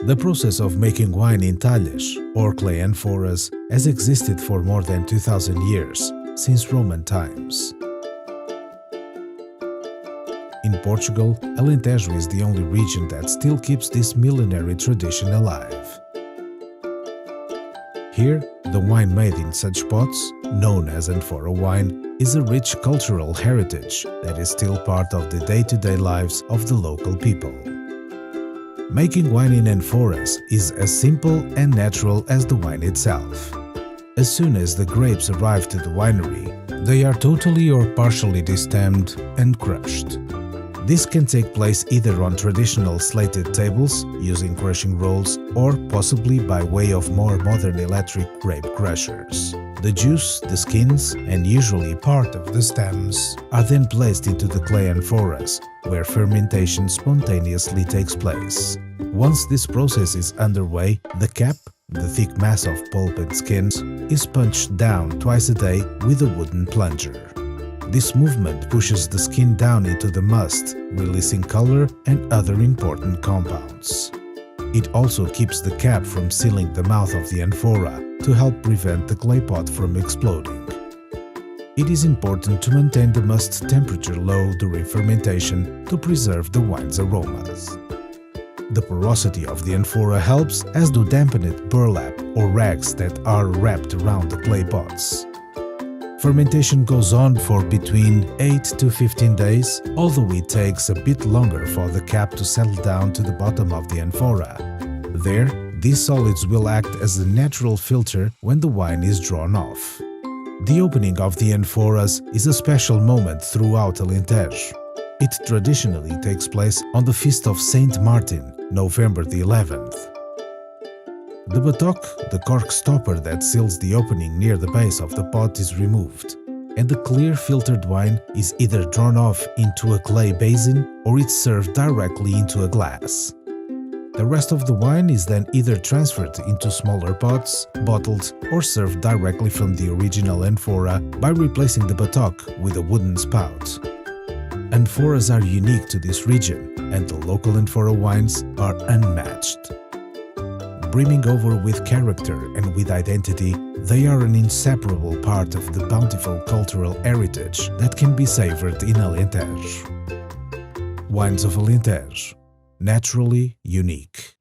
The process of making wine in talhas, or clay amphoras, has existed for more than 2000 years, since Roman times. In Portugal, Alentejo is the only region that still keeps this millenary tradition alive. Here, the wine made in such pots, known as amphora wine, is a rich cultural heritage that is still part of the day-to-day lives of the local people. Making wine in amphoras is as simple and natural as the wine itself. As soon as the grapes arrive to the winery, they are totally or partially destemmed and crushed. This can take place either on traditional slated tables using crushing rolls or possibly by way of more modern electric grape crushers. The juice, the skins, and usually part of the stems are then placed into the clay amphoras, where fermentation spontaneously takes place. Once this process is underway, the cap, the thick mass of pulp and skins, is punched down twice a day with a wooden plunger. This movement pushes the skin down into the must, releasing color and other important compounds. It also keeps the cap from sealing the mouth of the amphora to help prevent the clay pot from exploding. It is important to maintain the must temperature low during fermentation to preserve the wine's aromas. The porosity of the amphora helps, as do dampened burlap or rags that are wrapped around the clay pots. Fermentation goes on for between 8 to 15 days, although it takes a bit longer for the cap to settle down to the bottom of the amphora. There, these solids will act as a natural filter when the wine is drawn off. The opening of the amphoras is a special moment throughout Alentejo. It traditionally takes place on the feast of Saint Martin, November the 11th. The batoque, the cork stopper that seals the opening near the base of the pot, is removed, and the clear filtered wine is either drawn off into a clay basin or it's served directly into a glass. The rest of the wine is then either transferred into smaller pots, bottled, or served directly from the original amphora by replacing the batoque with a wooden spout. Amphoras are unique to this region, and the local amphora wines are unmatched. Brimming over with character and with identity, they are an inseparable part of the bountiful cultural heritage that can be savored in Alentejo. Wines of Alentejo, naturally unique.